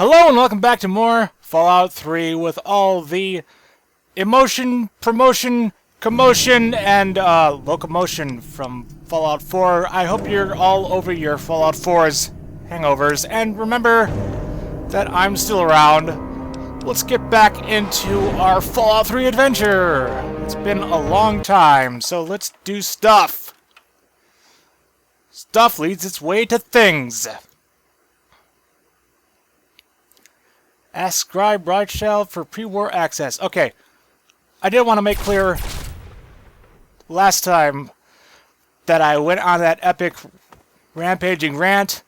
Hello and welcome back to more Fallout 3 with all the emotion, promotion, commotion, and locomotion from Fallout 4. I hope you're all over your Fallout 4's hangovers, and remember that I'm still around. Let's get back into our Fallout 3 adventure. It's been a long time, so let's do stuff. Stuff leads its way to things. Ask Scribe Rothschild for pre-war access. Okay, I did want to make clear last time that I went on that epic rampaging rant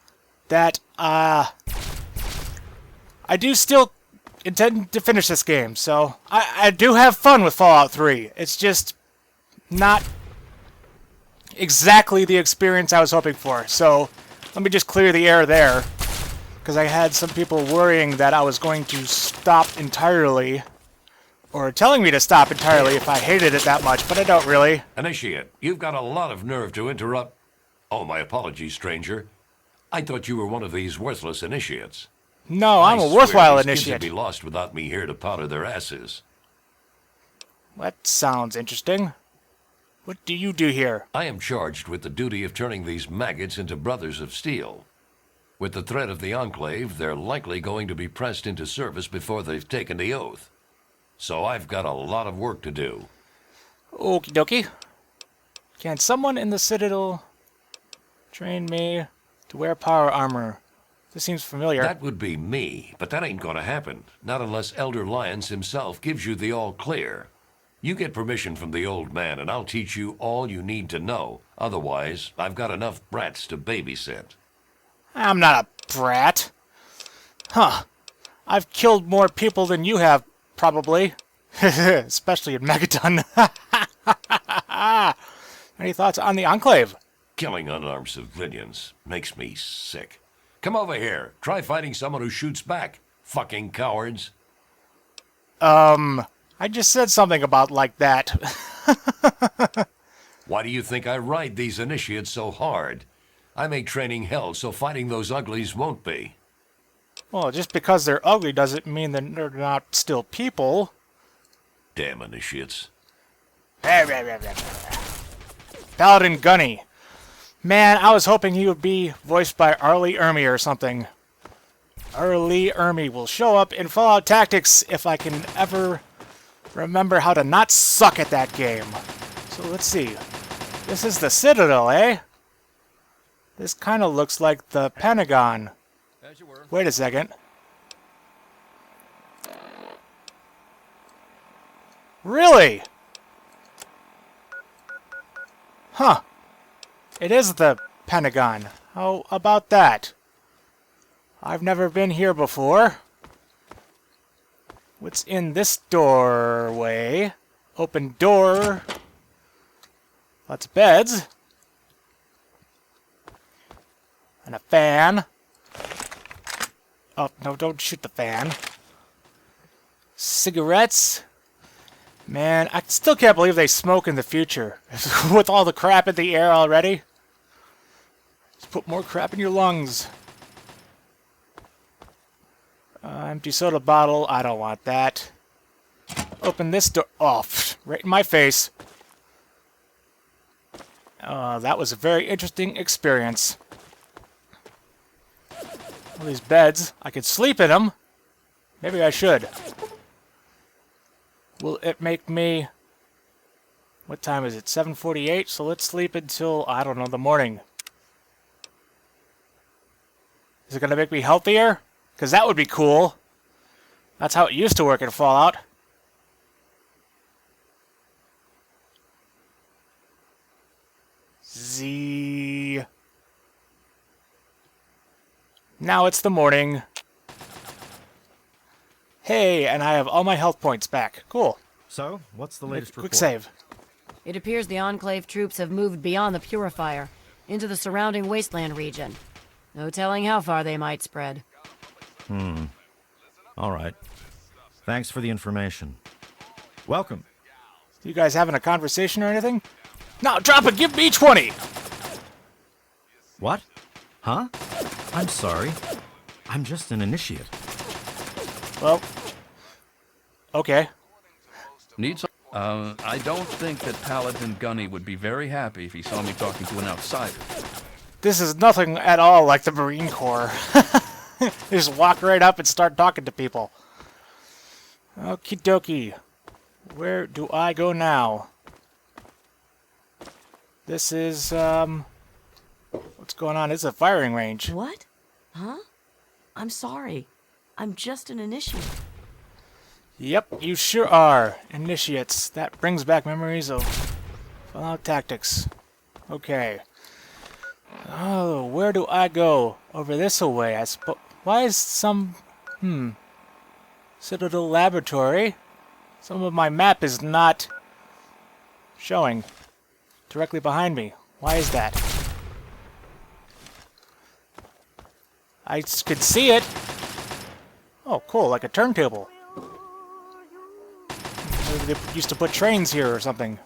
that I do still intend to finish this game. So I do have fun with Fallout 3. It's just not exactly the experience I was hoping for. So let me just clear the air there, because I had some people worrying that I was going to stop entirely, or telling me to stop entirely if I hated it that much, but I don't really. Initiate, you've got a lot of nerve to interrupt. Oh, my apologies, stranger. I thought you were one of these worthless initiates. No, I'm a worthwhile initiate. These kids would be lost without me here to powder their asses. That sounds interesting. What do you do here? I am charged with the duty of turning these maggots into brothers of steel. With the threat of the Enclave, they're likely going to be pressed into service before they've taken the oath. So I've got a lot of work to do. Okie dokie. Can someone in the Citadel train me to wear power armor? This seems familiar. That would be me, but that ain't gonna happen. Not unless Elder Lyons himself gives you the all-clear. You get permission from the old man, and I'll teach you all you need to know. Otherwise, I've got enough brats to babysit. I'm not a brat. Huh. I've killed more people than you have, probably. Especially in Megaton. Any thoughts on the Enclave? Killing unarmed civilians makes me sick. Come over here. Try fighting someone who shoots back. Fucking cowards. I just said something about like that. Why do you think I ride these initiates so hard? I make training hell, so fighting those uglies won't be. Well, just because they're ugly doesn't mean that they're not still people. Damn initiates. Paladin Gunny. Man, I was hoping he would be voiced by Arlie Ermy or something. Arlie Ermy will show up in Fallout Tactics if I can ever remember how to not suck at that game. So let's see. This is the Citadel, eh? This kind of looks like the Pentagon. Wait a second. Really? Huh. It is the Pentagon. How about that? I've never been here before. What's in this doorway? Open door. Lots of beds. And a fan. Oh, no, don't shoot the fan. Cigarettes. Man, I still can't believe they smoke in the future. With all the crap in the air already. Just put more crap in your lungs. Empty soda bottle. I don't want that. Open this door. Oh, right in my face. That was a very interesting experience. All these beds. I could sleep in them. Maybe I should. Will it make me... What time is it? 7:48? So let's sleep until, I don't know, the morning. Is it going to make me healthier? Because that would be cool. That's how it used to work in Fallout. Z... Now it's the morning. Hey, and I have all my health points back. Cool. So, what's the latest report? Quick save. It appears the Enclave troops have moved beyond the Purifier, into the surrounding wasteland region. No telling how far they might spread. All right. Thanks for the information. Welcome. You guys having a conversation or anything? No, drop it! Give me 20! What? Huh? I'm sorry. I'm just an initiate. Well, okay. Need some? I don't think that Paladin Gunny would be very happy if he saw me talking to an outsider. This is nothing at all like the Marine Corps. You just walk right up and start talking to people. Okie dokie. Where do I go now? This is, what's going on? It's a firing range. What? Huh? I'm sorry. I'm just an initiate. Yep, you sure are. Initiates. That brings back memories of Fallout Tactics. Okay. Oh, where do I go? Over this way, I suppose. Why is some... Citadel Laboratory? Some of my map is not showing directly behind me. Why is that? I could see it. Oh, cool, like a turntable. Maybe they used to put trains here or something.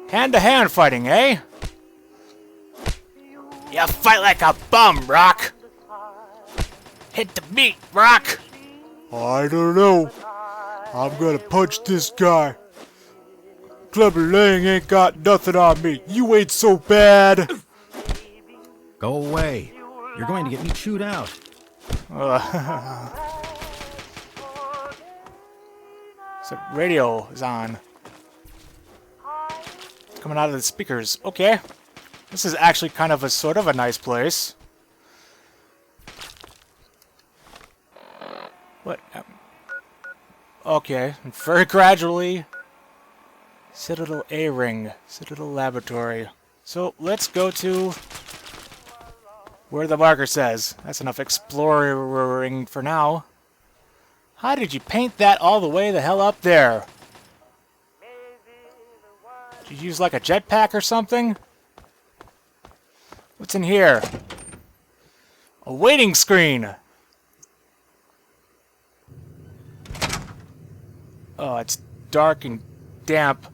Hand-to-hand fighting, eh? You fight like a bum, Rock! Hit the meat, Rock! I don't know. I'm gonna punch this guy. Clever Lang ain't got nothing on me. You ain't so bad. Go away. You're going to get me chewed out. So radio is on. Coming out of the speakers. Okay. This is actually kind of a sort of a nice place. What? Okay. And very gradually. Citadel A-Ring. Citadel Laboratory. So let's go to where the marker says. That's enough exploring for now. How did you paint that all the way the hell up there? Did you use like a jetpack or something? What's in here? A waiting screen! Oh, it's dark and damp.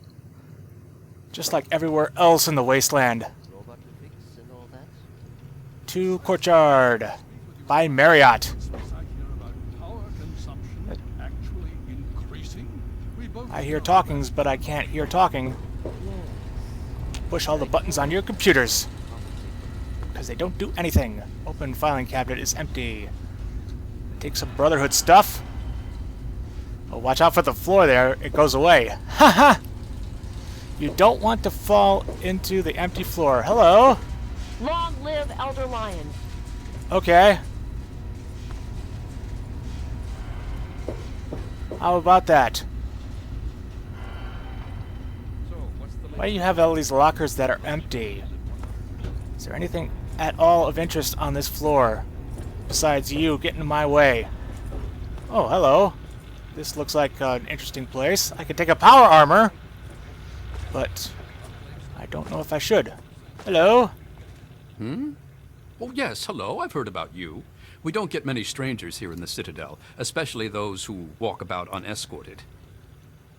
Just like everywhere else in the wasteland. To Courtyard by Marriott. I hear talkings, but I can't hear talking. Push all the buttons on your computers. Because they don't do anything. Open filing cabinet is empty. Take some Brotherhood stuff. Oh, watch out for the floor there. It goes away. Haha! You don't want to fall into the empty floor. Hello? Long live Elder Lion. Okay. How about that? Why do you have all these lockers that are empty? Is there anything at all of interest on this floor? Besides you getting in my way. Oh, hello. This looks like an interesting place. I could take a power armor. But I don't know if I should. Hello? Oh, yes, hello. I've heard about you. We don't get many strangers here in the Citadel, especially those who walk about unescorted.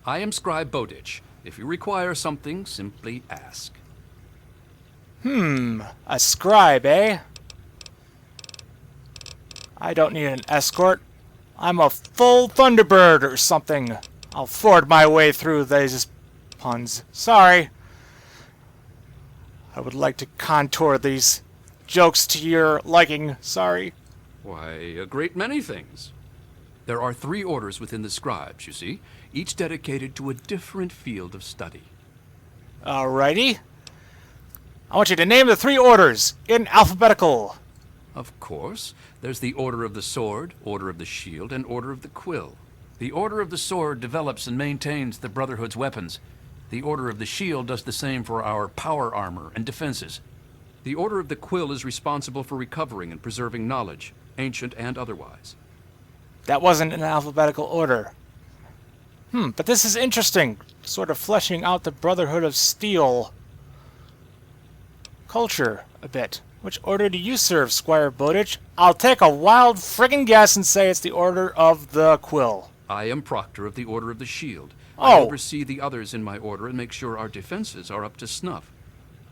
I am Scribe Bowditch. If you require something, simply ask. A scribe, eh? I don't need an escort. I'm a full Thunderbird or something. I'll ford my way through these puns. Sorry. I would like to contour these jokes to your liking. Sorry. Why, a great many things. There are 3 orders within the scribes, you see, each dedicated to a different field of study. Alrighty. I want you to name the 3 orders in alphabetical. Of course. There's the Order of the Sword, Order of the Shield, and Order of the Quill. The Order of the Sword develops and maintains the Brotherhood's weapons. The Order of the Shield does the same for our power armor and defenses. The Order of the Quill is responsible for recovering and preserving knowledge, ancient and otherwise. That wasn't in alphabetical order. But this is interesting. Sort of fleshing out the Brotherhood of Steel culture a bit. Which order do you serve, Squire Bowditch? I'll take a wild friggin' guess and say it's the Order of the Quill. I am Proctor of the Order of the Shield. Oh. I oversee the others in my order and make sure our defenses are up to snuff.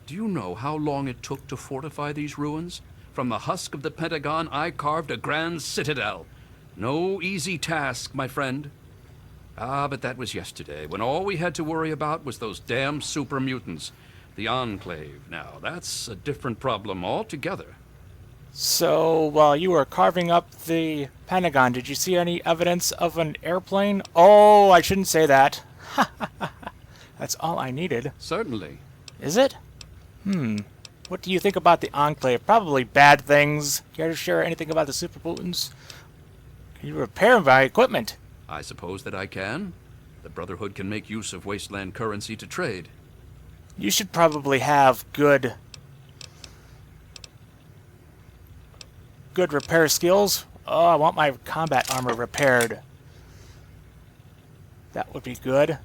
Do you know how long it took to fortify these ruins? From the husk of the Pentagon, I carved a grand citadel. No easy task, my friend. Ah, but that was yesterday, when all we had to worry about was those damn super mutants. The Enclave. Now, that's a different problem altogether. So, while you were carving up the Pentagon, did you see any evidence of an airplane? Oh, I shouldn't say that. That's all I needed. Certainly. Is it? What do you think about the Enclave? Probably bad things. Care to share anything about the super mutants? Can you repair my equipment? I suppose that I can. The Brotherhood can make use of wasteland currency to trade. You should probably have good repair skills. Oh, I want my combat armor repaired. That would be good.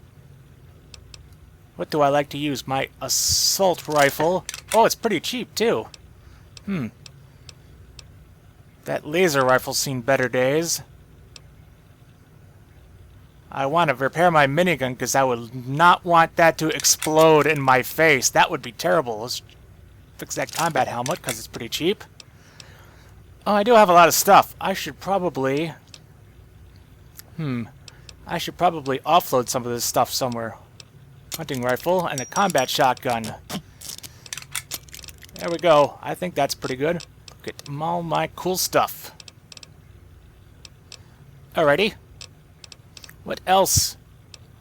What do I like to use? My assault rifle. Oh, it's pretty cheap, too. That laser rifle's seen better days. I want to repair my minigun because I would not want that to explode in my face. That would be terrible. Let's fix that combat helmet because it's pretty cheap. Oh, I do have a lot of stuff. I should probably... I should probably offload some of this stuff somewhere. Hunting rifle and a combat shotgun. There we go. I think that's pretty good. Get all my cool stuff. Alrighty. What else?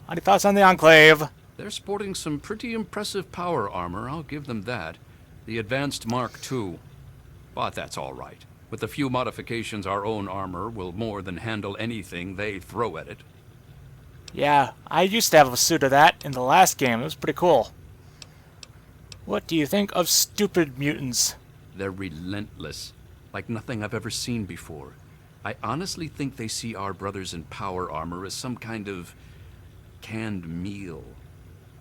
Any thoughts on the Enclave? They're sporting some pretty impressive power armor, I'll give them that. The Advanced Mark II. But that's all right. With a few modifications, our own armor will more than handle anything they throw at it. Yeah, I used to have a suit of that in the last game. It was pretty cool. What do you think of stupid mutants? They're relentless, like nothing I've ever seen before. I honestly think they see our brothers in power armor as some kind of canned meal.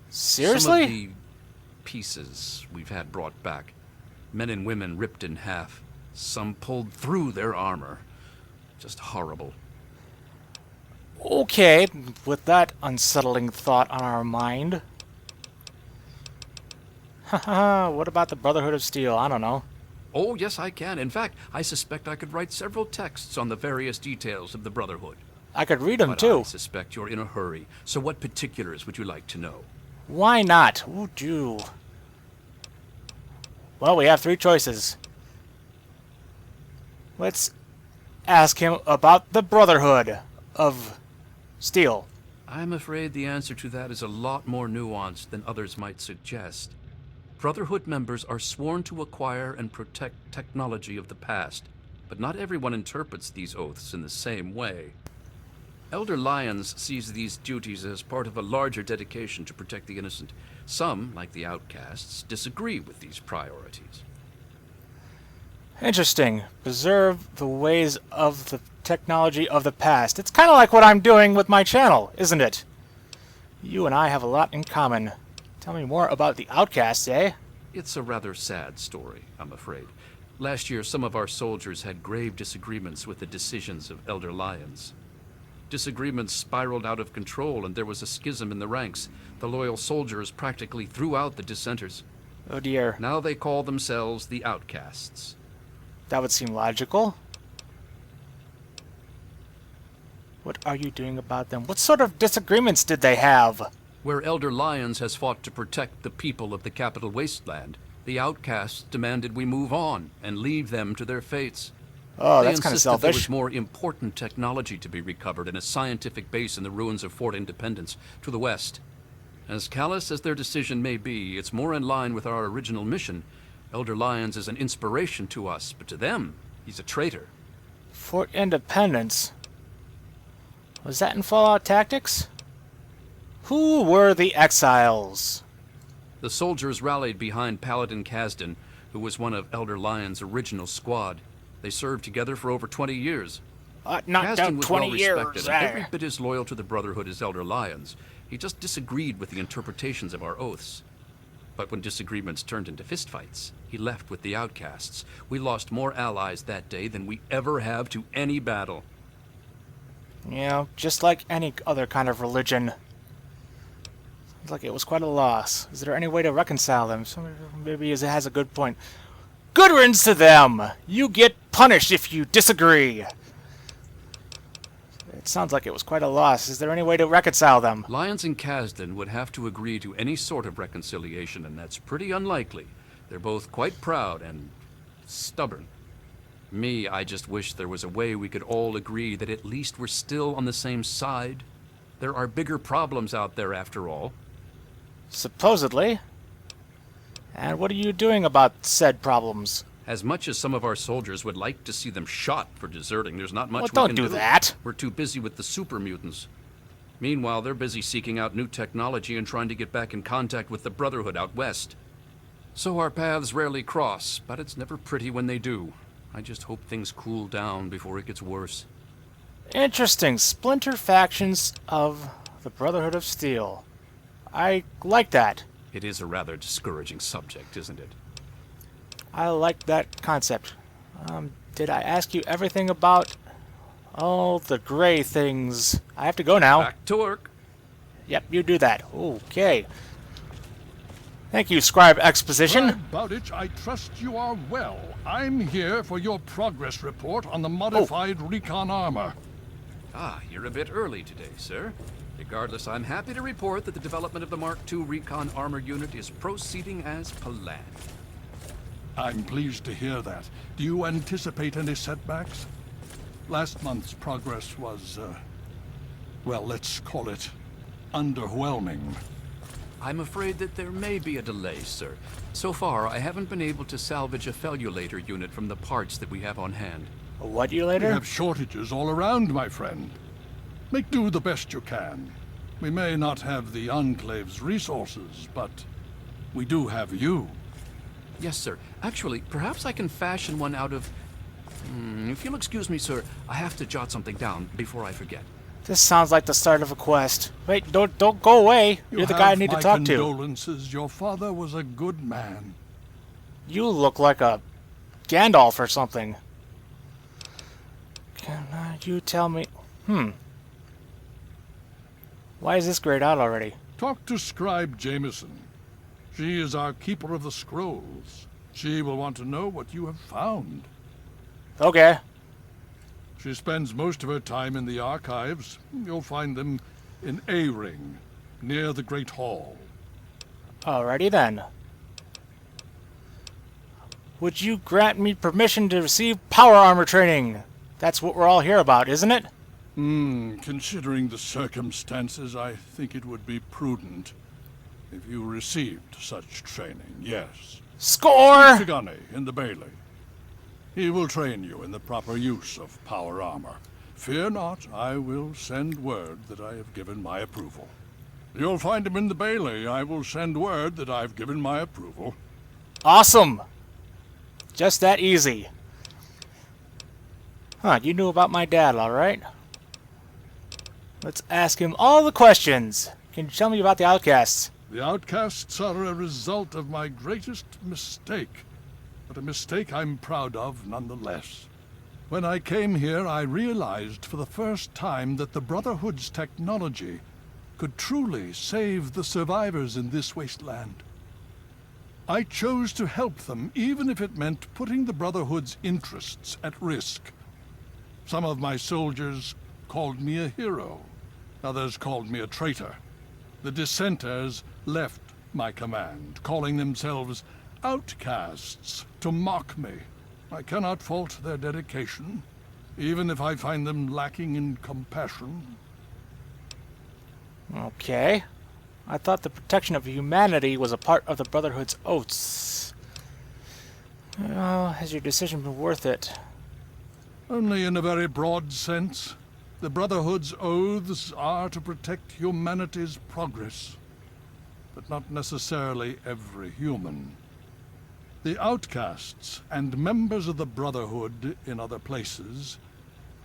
Seriously? Some of the pieces we've had brought back, men and women ripped in half, some pulled through their armor. Just horrible. Okay, with that unsettling thought on our mind. Haha, what about the Brotherhood of Steel? I don't know. Oh, yes, I can. In fact, I suspect I could write several texts on the various details of the Brotherhood. I could read them, But too. I suspect you're in a hurry. So what particulars would you like to know? Why not? Ooh, do. Well, we have three choices. Let's ask him about the Brotherhood of Steel. I'm afraid the answer to that is a lot more nuanced than others might suggest. Brotherhood members are sworn to acquire and protect technology of the past, but not everyone interprets these oaths in the same way. Elder Lyons sees these duties as part of a larger dedication to protect the innocent. Some, like the outcasts, disagree with these priorities. Interesting. Preserve the ways of the technology of the past. It's kind of like what I'm doing with my channel, isn't it? You and I have a lot in common. Tell me more about the outcasts, eh? It's a rather sad story, I'm afraid. Last year, some of our soldiers had grave disagreements with the decisions of Elder Lyons. Disagreements spiraled out of control, and there was a schism in the ranks. The loyal soldiers practically threw out the dissenters. Oh dear. Now they call themselves the outcasts. That would seem logical. What are you doing about them? What sort of disagreements did they have? Where Elder Lyons has fought to protect the people of the Capital Wasteland, the outcasts demanded we move on and leave them to their fates. Oh, They that's kind of insisted there was selfish. more important technology to be recovered in a scientific base in the ruins of Fort Independence to the west. As callous as their decision may be, it's more in line with our original mission. Elder Lyons is an inspiration to us, but to them, he's a traitor. Fort Independence. Was that in Fallout Tactics? Who were the exiles? The soldiers rallied behind Paladin Kasdan, who was one of Elder Lyons' original squad. They served together for over 20 years. Not Kasdan down was 20 well years. respected and every bit as loyal to the Brotherhood as Elder Lyons. He just disagreed with the interpretations of our oaths. But when disagreements turned into fistfights, he left with the outcasts. We lost more allies that day than we ever have to any battle. Yeah, just like any other kind of religion. Sounds like it was quite a loss. Is there any way to reconcile them? Maybe it has a good point. Good riddance to them! You get punished if you disagree! sounds like it was quite a loss. Is there any way to reconcile them? Lyons and Kasdan would have to agree to any sort of reconciliation, and that's pretty unlikely. They're both quite proud and stubborn. Me, I just wish there was a way we could all agree that at least we're still on the same side. There are bigger problems out there after all. Supposedly. And what are you doing about said problems? As much as some of our soldiers would like to see them shot for deserting, there's not much Well, we don't can do that. We're too busy with the super mutants. Meanwhile, they're busy seeking out new technology and trying to get back in contact with the Brotherhood out west. So our paths rarely cross, but it's never pretty when they do. I just hope things cool down before it gets worse. Interesting. Splinter factions of the Brotherhood of Steel. I like that. It is a rather discouraging subject, isn't it? I like that concept. Did I ask you everything about all the gray things? I have to go now. Back to work. Yep, you do that. Okay. Thank you, Scribe Exposition. About it, I trust you are well. I'm here for your progress report on the modified recon armor. Ah, you're a bit early today, sir. Regardless, I'm happy to report that the development of the Mark II Recon Armor Unit is proceeding as planned. I'm pleased to hear that. Do you anticipate any setbacks? Last month's progress was, well, let's call it underwhelming. I'm afraid that there may be a delay, sir. So far, I haven't been able to salvage a fellulator unit from the parts that we have on hand. What you We later? have shortages all around, my friend. Make do the best you can. We may not have the Enclave's resources, but we do have you. Yes, sir. Actually, perhaps I can fashion one out of... if you'll excuse me, sir, I have to jot something down before I forget. This sounds like the start of a quest. Wait, don't go away. You're the guy I need to talk to. Condolences. Your father was a good man. You look like a Gandalf or something. Can you tell me? Why is this grayed out already? Talk to Scribe Jameson. She is our keeper of the scrolls. She will want to know what you have found. Okay. She spends most of her time in the archives. You'll find them in A-Ring, near the Great Hall. Alrighty then. Would you grant me permission to receive power armor training? That's what we're all here about, isn't it? Considering the circumstances, I think it would be prudent if you received such training, yes. Score! Tigani in the Bailey. He will train you in the proper use of power armor. Fear not, I will send word that I have given my approval. You'll find him in the Bailey. I will send word that I've given my approval. Awesome! Just that easy. Huh, you knew about my dad, alright? Let's ask him all the questions. Can you tell me about the outcasts? The outcasts are a result of my greatest mistake, but a mistake I'm proud of nonetheless. When I came here, I realized for the first time that the Brotherhood's technology could truly save the survivors in this wasteland. I chose to help them, even if it meant putting the Brotherhood's interests at risk. Some of my soldiers called me a hero. Others called me a traitor. The dissenters left my command, calling themselves outcasts to mock me. I cannot fault their dedication, even if I find them lacking in compassion. Okay. I thought the protection of humanity was a part of the Brotherhood's oaths. Oh, has your decision been worth it? Only in a very broad sense. The Brotherhood's oaths are to protect humanity's progress, but not necessarily every human. The outcasts and members of the Brotherhood in other places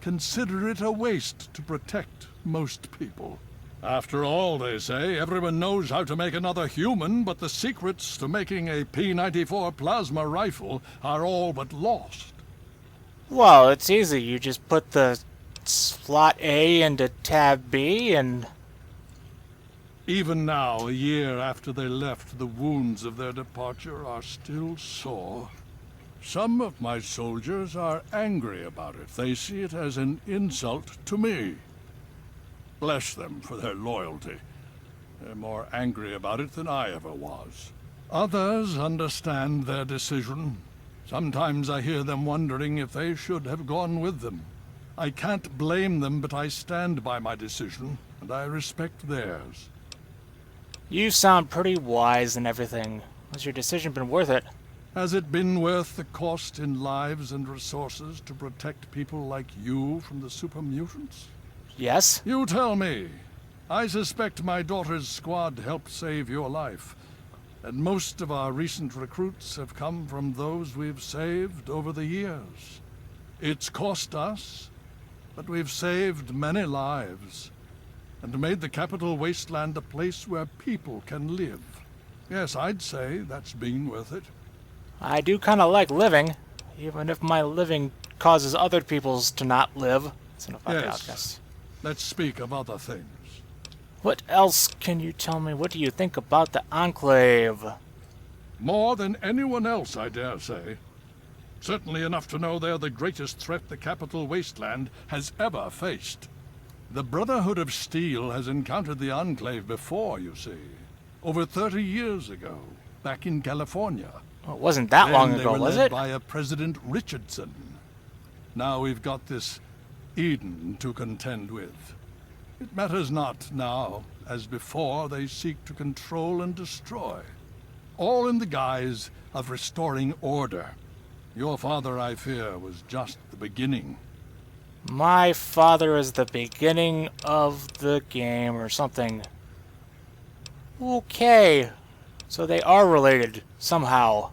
consider it a waste to protect most people. After all, they say, everyone knows how to make another human, but the secrets to making a P-94 plasma rifle are all but lost. Well, it's easy. You just put the slot A into tab B and... Even now, a year after they left, the wounds of their departure are still sore. Some of my soldiers are angry about it. They see it as an insult to me. Bless them for their loyalty. They're more angry about it than I ever was. Others understand their decision. Sometimes I hear them wondering if they should have gone with them. I can't blame them, but I stand by my decision, and I respect theirs. You sound pretty wise and everything. Has your decision been worth it? Has it been worth the cost in lives and resources to protect people like you from the super mutants? Yes? You tell me. I suspect my daughter's squad helped save your life, and most of our recent recruits have come from those we've saved over the years. It's cost us, but we've saved many lives, and made the Capital Wasteland a place where people can live. Yes, I'd say that's been worth it. I do kind of like living, even if my living causes other people's to not live. That's enough about the Yes. outcasts. Let's speak of other things. What else can you tell me? What do you think about the Enclave? More than anyone else, I dare say. Certainly enough to know they're the greatest threat the Capital Wasteland has ever faced. The Brotherhood of Steel has encountered the Enclave before, you see. Over 30 years ago, back in California. Well, it wasn't that long Then ago, they were was led it? by a President Richardson. Now we've got this Eden to contend with. It matters not now. As before, they seek to control and destroy. All in the guise of restoring order. Your father, I fear, was just the beginning. My father is the beginning of the game or something. Okay. So they are related somehow.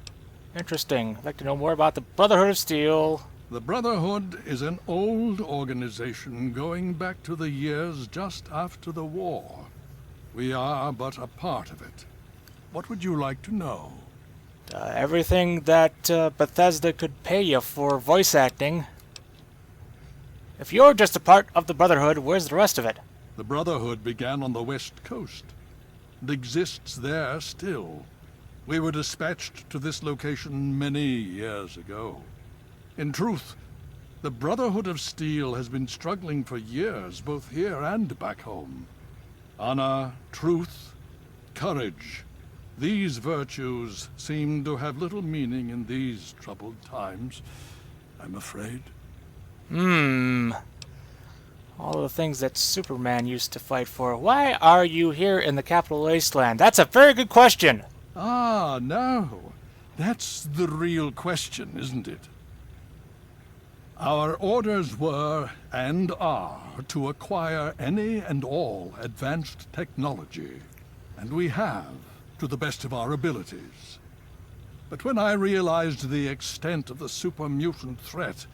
Interesting. I'd like to know more about the Brotherhood of Steel. The Brotherhood is an old organization going back to the years just after the war. We are but a part of it. What would you like to know? Everything that Bethesda could pay you for voice acting. If you're just a part of the Brotherhood, where's the rest of it? The Brotherhood began on the West Coast. It exists there still. We were dispatched to this location many years ago. In truth, the Brotherhood of Steel has been struggling for years, both here and back home. Honor, truth, courage. These virtues seem to have little meaning in these troubled times, I'm afraid. All the things that Superman used to fight for. Why are you here in the Capital Wasteland? That's a very good question. Ah, no. That's the real question, isn't it? Our orders were, and are, to acquire any and all advanced technology. And we have, to the best of our abilities. But when I realized the extent of the super-mutant threat,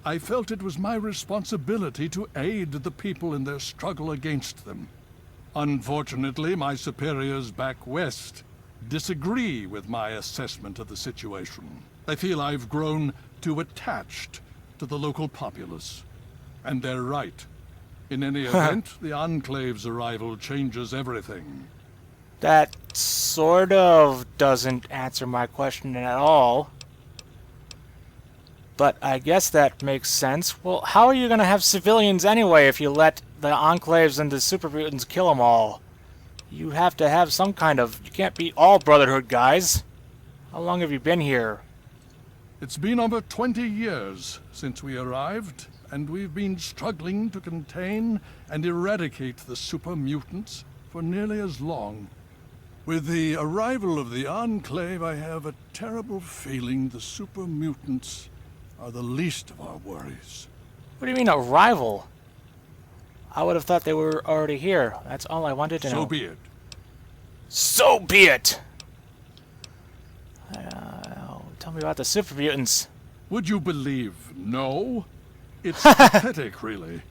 I felt it was my responsibility to aid the people in their struggle against them. Unfortunately, my superiors back west disagree with my assessment of the situation. They feel I've grown too attached to the local populace. And they're right. In any event, the Enclave's arrival changes everything. That sort of doesn't answer my question at all. But I guess that makes sense. Well, how are you going to have civilians anyway if you let the Enclaves and the super mutants kill them all? You have to have some kind of... You can't be all Brotherhood guys. How long have you been here? It's been over 20 years since we arrived, and we've been struggling to contain and eradicate the super mutants for nearly as long. With the arrival of the Enclave, I have a terrible feeling the super mutants are the least of our worries. What do you mean, arrival? I would have thought they were already here. That's all I wanted to know. So be it. So be it! Tell me about the super mutants. Would you believe no? It's pathetic, really,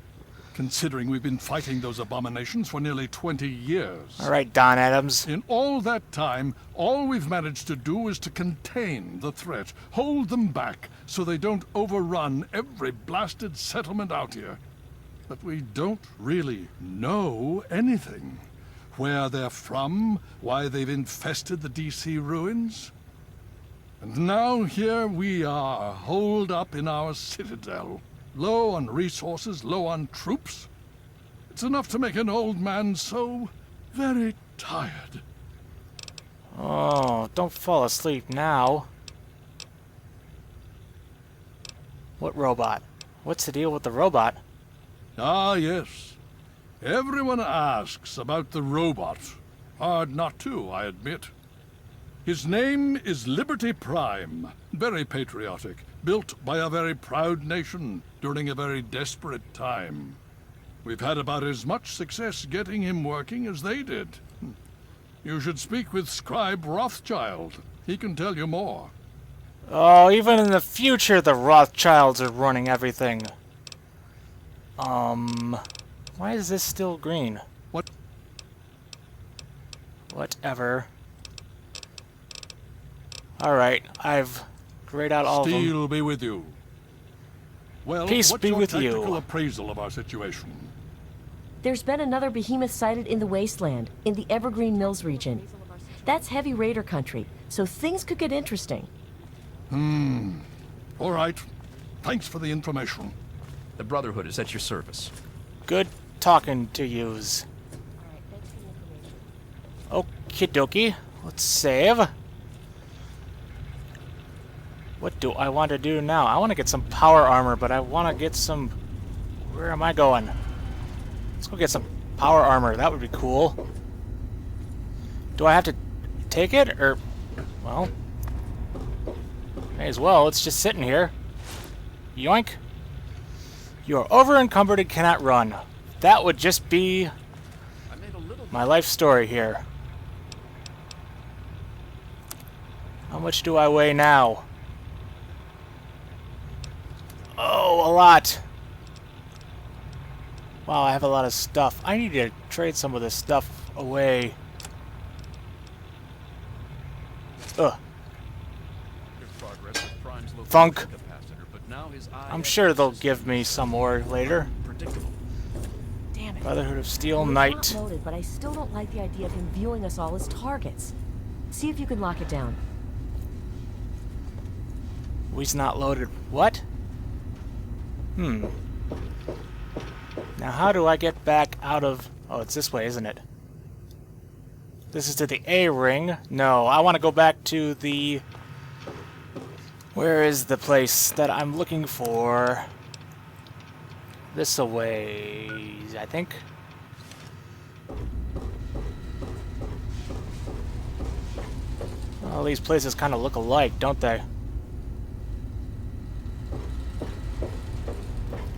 considering we've been fighting those abominations for nearly 20 years. All right, Don Adams. In all that time, all we've managed to do is to contain the threat, hold them back so they don't overrun every blasted settlement out here. But we don't really know anything. Where they're from, why they've infested the DC ruins. And now here we are, holed up in our citadel. Low on resources, low on troops. It's enough to make an old man so very tired. Oh, don't fall asleep now. What robot? What's the deal with the robot? Ah, yes. Everyone asks about the robot. Hard not to, I admit. His name is Liberty Prime. Very patriotic. Built by a very proud nation during a very desperate time. We've had about as much success getting him working as they did. You should speak with Scribe Rothschild. He can tell you more. Oh, even in the future, the Rothschilds are running everything. Why is this still green? What? Whatever. Alright, I've grayed out all of them. Steel be with you. Well, Peace what's be your with tactical you. appraisal of our situation? There's been another behemoth sighted in the wasteland, in the Evergreen Mills region. That's heavy raider country, so things could get interesting. All right. Thanks for the information. The Brotherhood is at your service. Good talking to yous. Okie dokie. Let's save. What do I want to do now? I want to get some power armor, but I want to get some... Where am I going? Let's go get some power armor. That would be cool. Do I have to take it? Or... Well... May as well. It's just sitting here. Yoink. You are over-encumbered and cannot run. That would just be... my life story here. How much do I weigh now? Oh, a lot. Wow, I have a lot of stuff. I need to trade some of this stuff away. Ugh. Funk. I'm sure they'll give me some more later. Damn it. Brotherhood of Steel, We're Knight. not loaded, but I still don't like the idea of him viewing us all as targets. See if you can lock it down. We's not loaded. What? Now how do I get back out of... Oh, it's this way, isn't it? This is to the A ring. No, I want to go back to the... Where is the place that I'm looking for? This away, I think. All these places kind of look alike, don't they?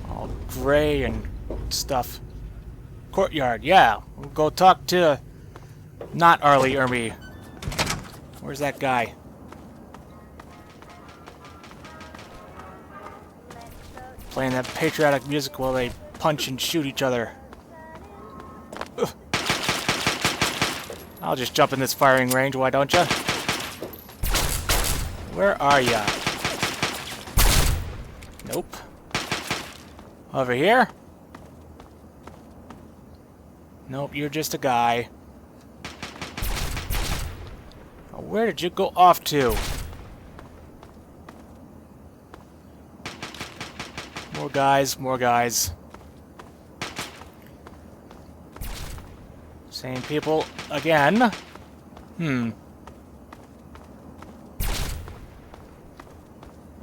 All gray and stuff. Courtyard, yeah. We'll go talk to... Not Arlie Ermy. Where's that guy? Playing that patriotic music while they punch and shoot each other. Ugh. I'll just jump in this firing range, why don't ya? Where are ya? Nope. Over here? Nope, you're just a guy. Where did you go off to? More guys, more guys. Same people again.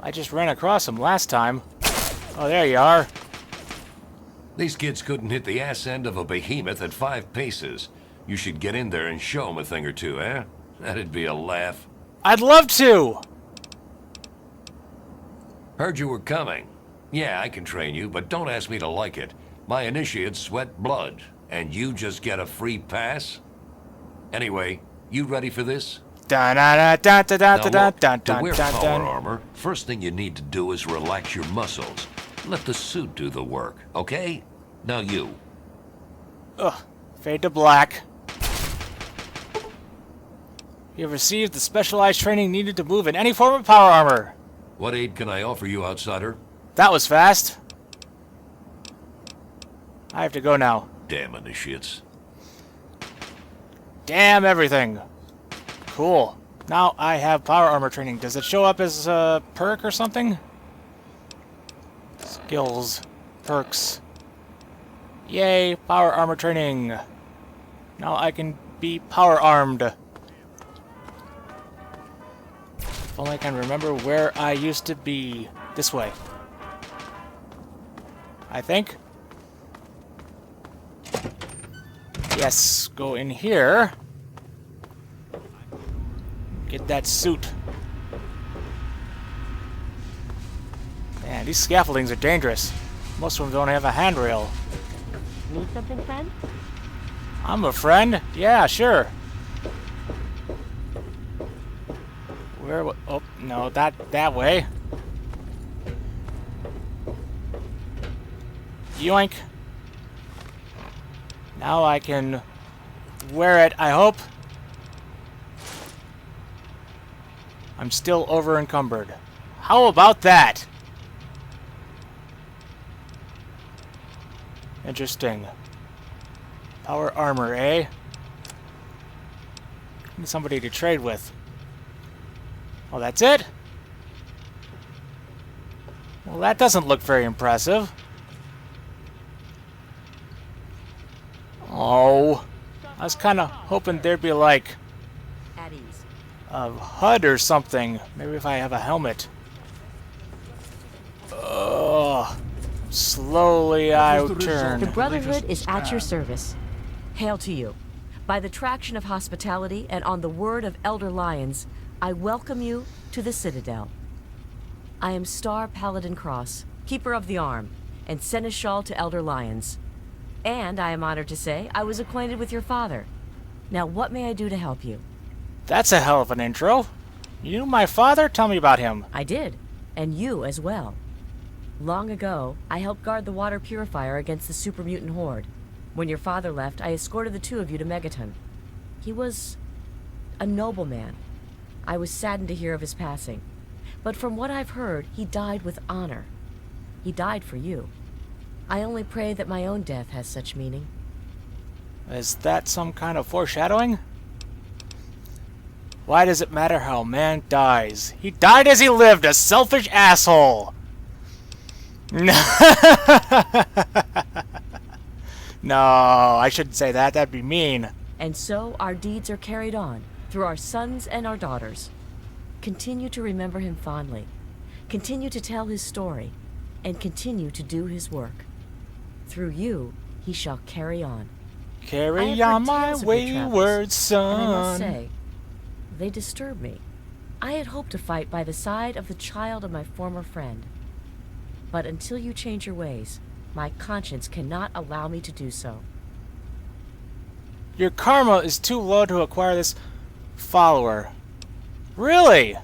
I just ran across them last time. Oh, there you are. These kids couldn't hit the ass end of a behemoth at 5 paces. You should get in there and show them a thing or two, eh? That'd be a laugh. I'd love to! Heard you were coming. Yeah, I can train you, but don't ask me to like it. My initiates sweat blood, and you just get a free pass? Anyway, you ready for this? Dun dun dun dun dun Now dun look, dun to dun wear dun power dun. armor, first thing you need to do is relax your muscles. Let the suit do the work, okay? Now you. Ugh. Fade to black. You have received the specialized training needed to move in any form of power armor. What aid can I offer you, outsider? That was fast. I have to go now. Damn initiates. Damn everything. Cool. Now I have power armor training. Does it show up as a perk or something? Skills. Perks. Yay, power armor training. Now I can be power armed. If only I can remember where I used to be. This way. I think. Yes, go in here. Get that suit. Man, these scaffoldings are dangerous. Most of them don't have a handrail. Need something, friend? I'm a friend. Yeah, sure. Where? Oh, no, that way. Yoink. Now I can wear it, I hope. I'm still over encumbered. How about that? Interesting. Power armor, eh? Need somebody to trade with. Oh, that's it? Well, that doesn't look very impressive. Oh, I was kind of hoping there'd be like At ease. a HUD or something. Maybe if I have a helmet. Ugh. Slowly I turn. The Brotherhood is at your service. Hail to you. By the traction of hospitality and on the word of Elder Lyons, I welcome you to the Citadel. I am Star Paladin Cross, Keeper of the Arm, and Seneschal to Elder Lyons. And I am honored to say I was acquainted with your father. Now, what may I do to help you? That's a hell of an intro. You knew my father? Tell me about him. I did, and you as well. Long ago, I helped guard the water purifier against the super mutant horde. When your father left, I escorted the two of you to Megaton. He was a noble man. I was saddened to hear of his passing. But from what I've heard, he died with honor. He died for you. I only pray that my own death has such meaning. Is that some kind of foreshadowing? Why does it matter how a man dies? He died as he lived, a selfish asshole! No, I shouldn't say that. That'd be mean. And so our deeds are carried on through our sons and our daughters. Continue to remember him fondly. Continue to tell his story. And continue to do his work. Through you, he shall carry on. Carry on my wayward son. And I must say, they disturb me. I had hoped to fight by the side of the child of my former friend. But until you change your ways, my conscience cannot allow me to do so. Your karma is too low to acquire this follower. Really?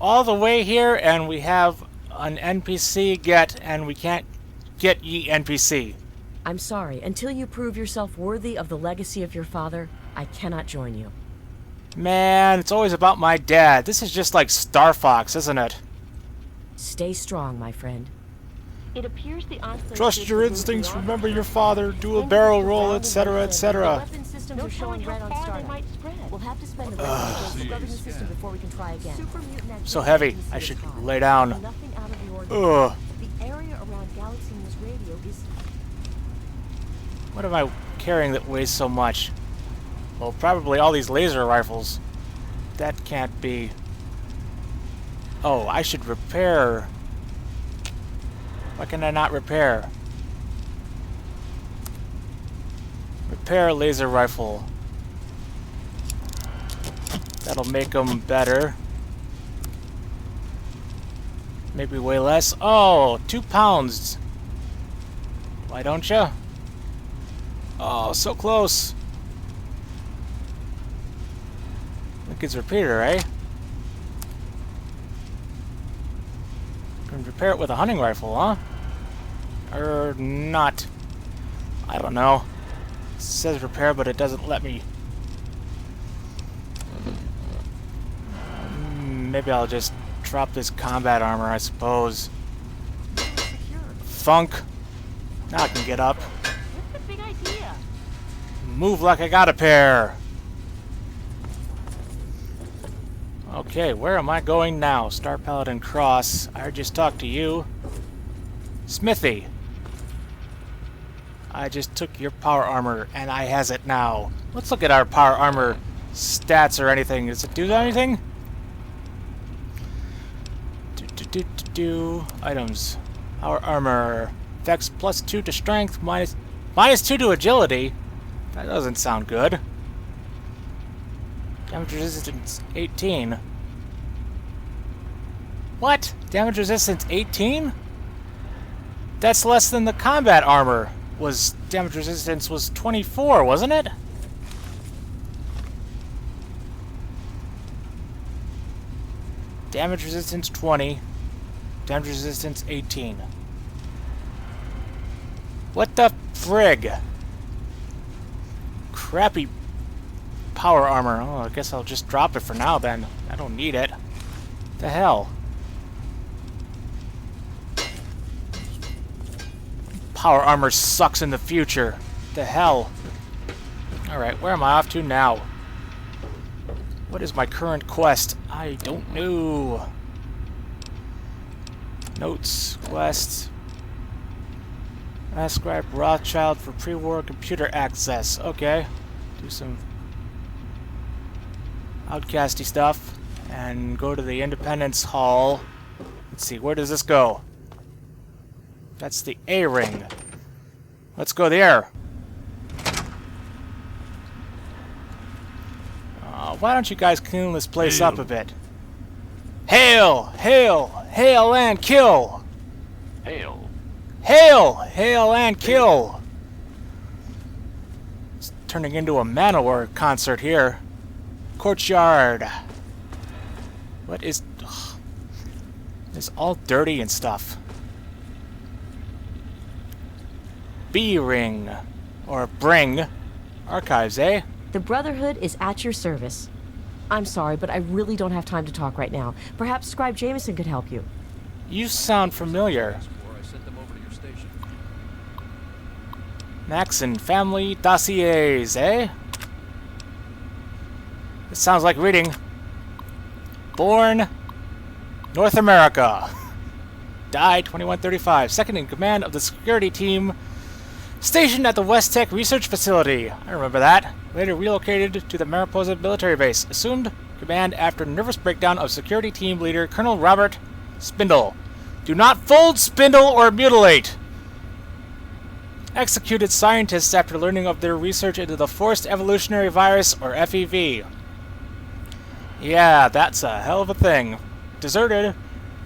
All the way here, and we have an NPC get, and we can't get ye NPC. I'm sorry. Until you prove yourself worthy of the legacy of your father, I cannot join you. Man, it's always about my dad. This is just like Star Fox, isn't it? Stay strong, my friend. It appears the Trust your instincts, remember your father, do a barrel roll, etc., etc. Weapon systems are showing red on startup. We'll have to spend a scrubbing the system before we can try again. So heavy, I should lay down. Nothing out of the ordinary. Ugh. The area around Galaxy News Radio is... What am I carrying that weighs so much? Well, probably all these laser rifles. That can't be... Oh, I should repair. Why can I not repair? Repair laser rifle. That'll make them better. Maybe way less. Oh, 2 pounds. Why don't you? Oh, so close. Lincoln's repeater, eh? Can repair it with a hunting rifle, huh? Or not. I don't know. It says repair, but it doesn't let me. Maybe I'll just drop this combat armor, I suppose. Thunk. Now I can get up. What's the big idea? Move like I got a pair. Okay, where am I going now? Star Paladin Cross. I just talked to you. Smithy. I just took your power armor, and I has it now. Let's look at our power armor stats or anything. Does it do anything? Items. Power armor. Effects +2 to strength, -2 to agility. That doesn't sound good. Damage resistance 18. What? Damage resistance 18? That's less than the combat armor. Damage resistance was 24, wasn't it? Damage resistance 20. Damage resistance 18. What the frig? Crappy power armor. Oh, I guess I'll just drop it for now then. I don't need it. The hell? Power armor sucks in the future. The hell? Alright, where am I off to now? What is my current quest? I don't know. Notes, quest. Ascribe Rothschild for pre-war computer access. Okay. Do some outcasty stuff. And go to the Independence Hall. Let's see, where does this go? That's the A ring. Let's go there. Why don't you guys clean this place up a bit? Hail! Hail! Hail and kill! Hail. Hail! Hail and kill! It's turning into a Manowar concert here. Courtyard. What is... Ugh. It's all dirty and stuff. B-ring. Or bring. Archives, eh? The Brotherhood is at your service. I'm sorry, but I really don't have time to talk right now. Perhaps Scribe Jameson could help you. You sound familiar. Maxon family dossiers, eh? This sounds like reading. Born North America. Died 2135. Second in command of the security team stationed at the West Tech Research Facility. I remember that. Later relocated to the Mariposa military base. Assumed command after nervous breakdown of security team leader Colonel Robert Spindle. Do not fold, spindle, or mutilate. Executed scientists after learning of their research into the Forced Evolutionary Virus, or FEV. Yeah, that's a hell of a thing. Deserted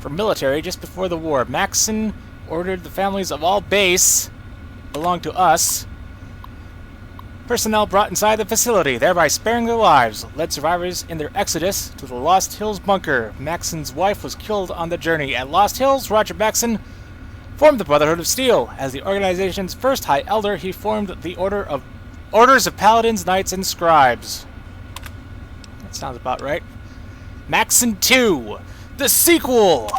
from military just before the war. Maxon ordered the families of all base belong to us. Personnel brought inside the facility, thereby sparing their lives, led survivors in their exodus to the Lost Hills bunker. Maxon's wife was killed on the journey. At Lost Hills, Roger Maxon formed the Brotherhood of Steel. As the organization's first High Elder, he formed the Orders of Paladins, Knights, and Scribes. That sounds about right. Maxon 2, the sequel!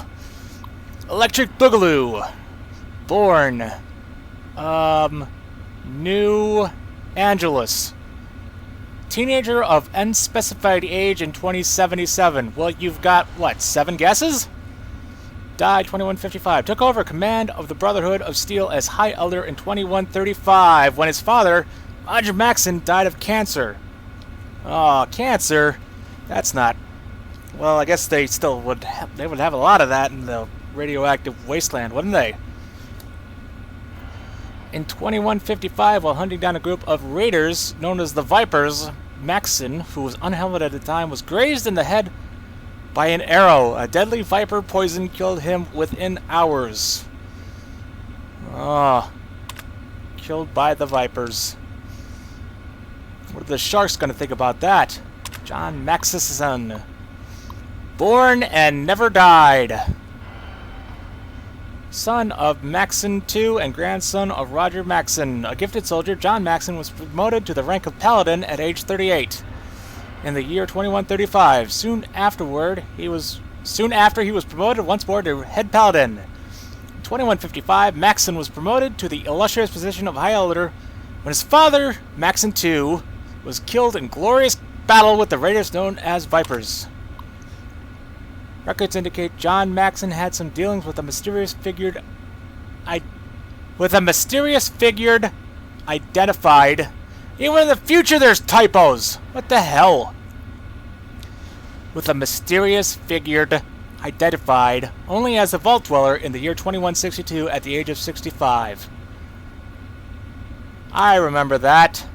Electric Boogaloo. Born New Angeles. Teenager of unspecified age in 2077. Well, you've got, what, 7 guesses? Died 2155. Took over command of the Brotherhood of Steel as High Elder in 2135 when his father, Roger Maxon, died of cancer. Oh, cancer? That's not... Well, I guess they still would have a lot of that in the radioactive wasteland, wouldn't they? In 2155, while hunting down a group of raiders known as the Vipers, Maxon, who was unhelmeted at the time, was grazed in the head by an arrow. A deadly viper poison killed him within hours. Oh, killed by the Vipers. What are the sharks going to think about that? John Maxson. Born and never died. Son of Maxon II and grandson of Roger Maxon. A gifted soldier, John Maxon was promoted to the rank of Paladin at age 38. In the year 2135, soon after he was promoted once more to head Paladin. In 2155, Maxon was promoted to the illustrious position of High Elder when his father, Maxon II, was killed in glorious battle with the raiders known as Vipers. Records indicate John Maxon had some dealings with a mysterious figure with a mysterious figure identified. Even in the future there's typos. What the hell? With a mysterious figure identified only as a vault dweller in the year 2162 at the age of 65. I remember that.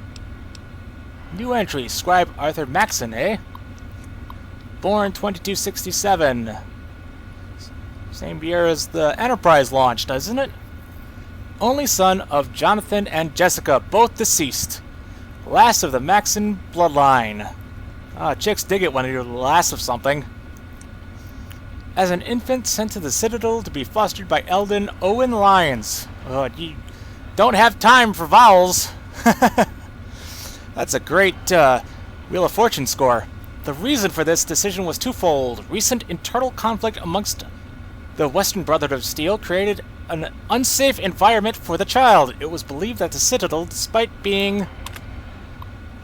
New entry, Scribe Arthur Maxon, eh? Born 2267. Same year as the Enterprise launched, doesn't it? Only son of Jonathan and Jessica, both deceased. Last of the Maxon bloodline. Chicks dig it when you're the last of something. As an infant sent to the Citadel to be fostered by Eldon Owen Lyons. You don't have time for vowels. That's a great Wheel of Fortune score. The reason for this decision was twofold. Recent internal conflict amongst the Western Brotherhood of Steel created an unsafe environment for the child. It was believed that the Citadel, despite being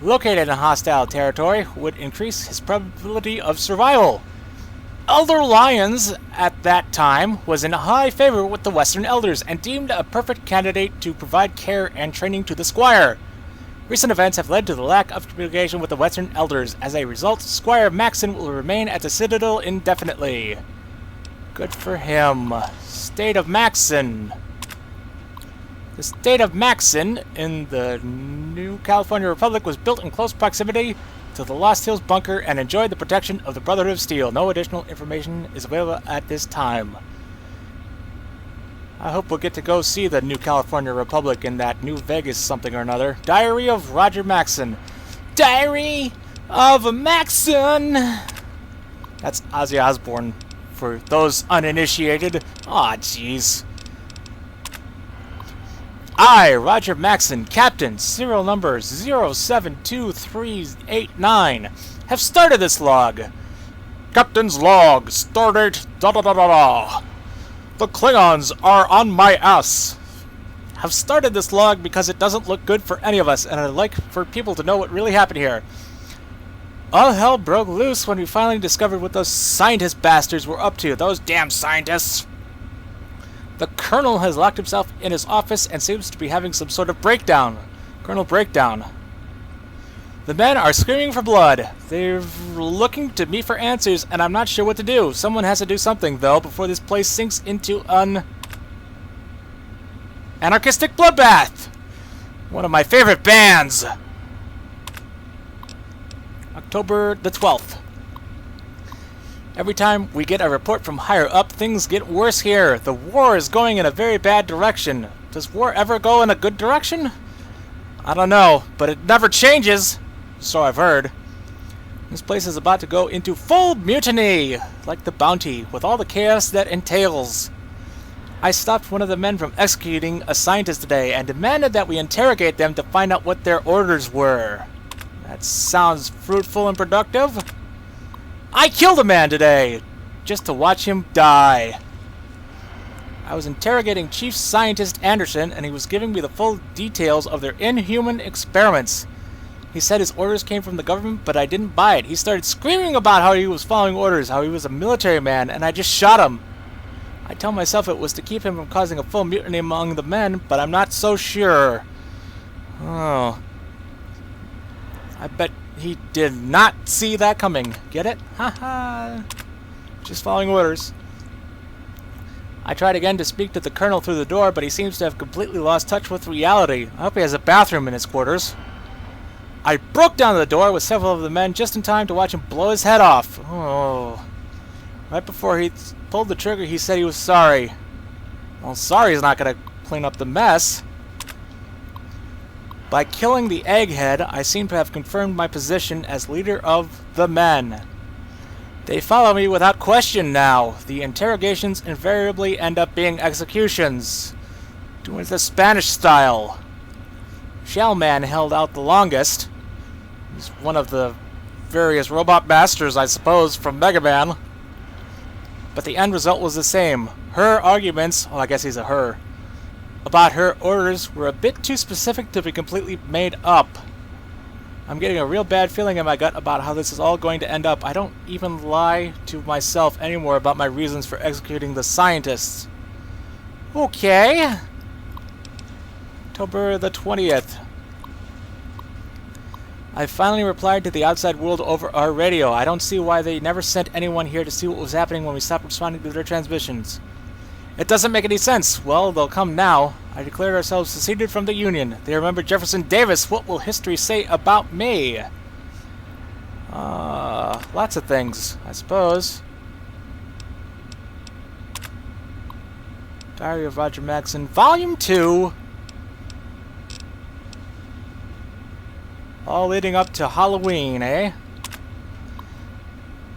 located in hostile territory, would increase his probability of survival. Elder Lyons, at that time, was in high favor with the Western Elders and deemed a perfect candidate to provide care and training to the Squire. Recent events have led to the lack of communication with the Western Elders. As a result, Squire Maxon will remain at the Citadel indefinitely. Good for him. State of Maxon. The state of Maxon in the New California Republic was built in close proximity to the Lost Hills bunker and enjoyed the protection of the Brotherhood of Steel. No additional information is available at this time. I hope we'll get to go see the New California Republic in that New Vegas something or another. Diary of Roger Maxon. Diary of Maxon! That's Ozzy Osbourne for those uninitiated. Aw, jeez. I, Roger Maxon, Captain, serial number 072389, have started this log. Captain's log, started da-da-da-da-da. The Klingons are on my ass. Have started this log because it doesn't look good for any of us, and I'd like for people to know what really happened here. All hell broke loose when we finally discovered what those scientist bastards were up to. Those damn scientists. The Colonel has locked himself in his office and seems to be having some sort of breakdown. Colonel breakdown. The men are screaming for blood. They're looking to me for answers, and I'm not sure what to do. Someone has to do something, though, before this place sinks into an anarchistic bloodbath. One of my favorite bands. October the 12th. Every time we get a report from higher up, things get worse here. The war is going in a very bad direction. Does war ever go in a good direction? I don't know, but it never changes. So I've heard. This place is about to go into full mutiny, like the Bounty, with all the chaos that entails. I stopped one of the men from executing a scientist today and demanded that we interrogate them to find out what their orders were. That sounds fruitful and productive. I killed a man today, just to watch him die. I was interrogating Chief Scientist Anderson, and he was giving me the full details of their inhuman experiments. He said his orders came from the government, but I didn't buy it. He started screaming about how he was following orders, how he was a military man, and I just shot him. I tell myself it was to keep him from causing a full mutiny among the men, but I'm not so sure. Oh. I bet he did not see that coming. Get it? Haha. Just following orders. I tried again to speak to the Colonel through the door, but he seems to have completely lost touch with reality. I hope he has a bathroom in his quarters. I broke down the door with several of the men just in time to watch him blow his head off. Oh. Right before he pulled the trigger, he said he was sorry. Well, sorry is not going to clean up the mess. By killing the egghead, I seem to have confirmed my position as leader of the men. They follow me without question now. The interrogations invariably end up being executions. Doing it the Spanish style. Shellman held out the longest. He's one of the various robot masters, I suppose, from Mega Man. But the end result was the same. Her arguments, well, I guess he's a her, about her orders were a bit too specific to be completely made up. I'm getting a real bad feeling in my gut about how this is all going to end up. I don't even lie to myself anymore about my reasons for executing the scientists. Okay. October the 20th. I finally replied to the outside world over our radio. I don't see why they never sent anyone here to see what was happening when we stopped responding to their transmissions. It doesn't make any sense. Well, they'll come now. I declared ourselves seceded from the Union. They remember Jefferson Davis. What will history say about me? Lots of things, I suppose. Diary of Roger Maxson, Volume 2. All leading up to Halloween, eh?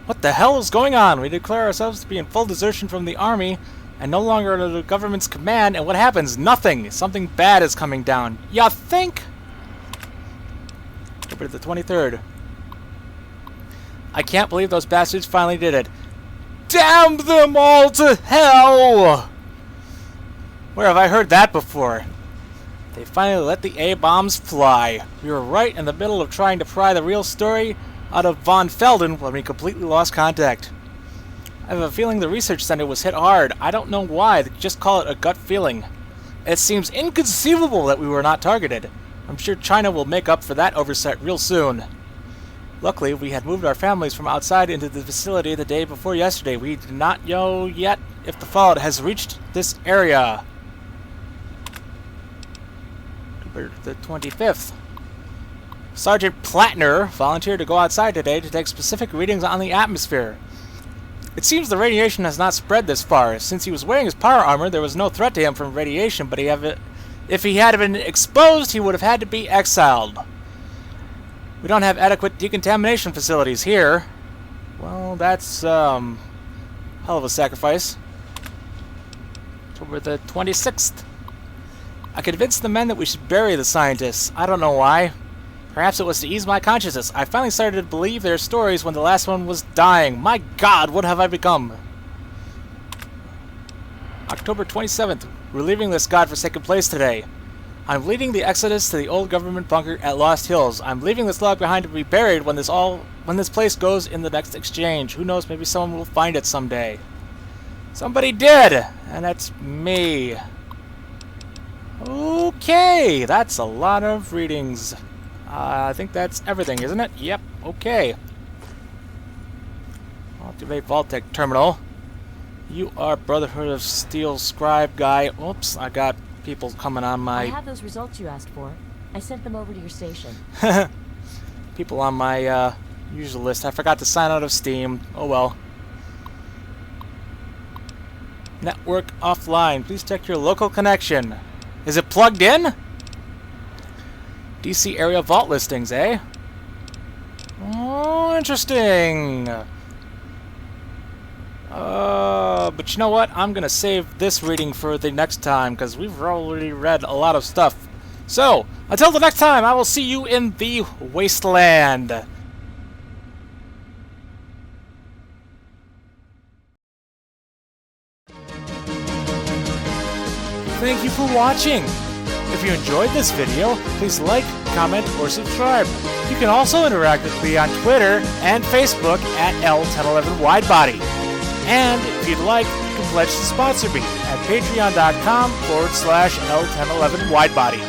What the hell is going on? We declare ourselves to be in full desertion from the army and no longer under the government's command, and what happens? Nothing. Something bad is coming down. Ya think? October the 23rd. I can't believe those bastards finally did it. Damn them all to hell! Where have I heard that before? They finally let the A-bombs fly. We were right in the middle of trying to pry the real story out of Von Felden when we completely lost contact. I have a feeling the research center was hit hard. I don't know why, just call it a gut feeling. It seems inconceivable that we were not targeted. I'm sure China will make up for that oversight real soon. Luckily, we had moved our families from outside into the facility the day before yesterday. We do not know yet if the fallout has reached this area. The 25th. Sergeant Plattner volunteered to go outside today to take specific readings on the atmosphere. It seems the radiation has not spread this far. Since he was wearing his power armor, there was no threat to him from radiation, but if he had been exposed, he would have had to be exiled. We don't have adequate decontamination facilities here. Well, that's, hell of a sacrifice. October the 26th. I convinced the men that we should bury the scientists. I don't know why. Perhaps it was to ease my consciousness. I finally started to believe their stories when the last one was dying. My God, what have I become? October 27th. We're leaving this godforsaken place today. I'm leading the exodus to the old government bunker at Lost Hills. I'm leaving this log behind to be buried when this place goes in the next exchange. Who knows, maybe someone will find it someday. Somebody did! And that's me. Okay, that's a lot of readings. I think that's everything, isn't it? Yep, okay. Activate Vault-Tec terminal. You are Brotherhood of Steel scribe guy. Oops, I got people coming on my... I have those results you asked for. I sent them over to your station. People on my usual list. I forgot to sign out of Steam. Oh well. Network offline. Please check your local connection. Is it plugged in? DC area vault listings, eh? Oh, interesting. But you know what? I'm gonna save this reading for the next time because we've already read a lot of stuff. So, until the next time, I will see you in the Wasteland. Thank you for watching. If you enjoyed this video, please like, comment, or subscribe. You can also interact with me on Twitter and Facebook at L1011Widebody. And if you'd like, you can pledge to sponsor me at patreon.com/L1011Widebody.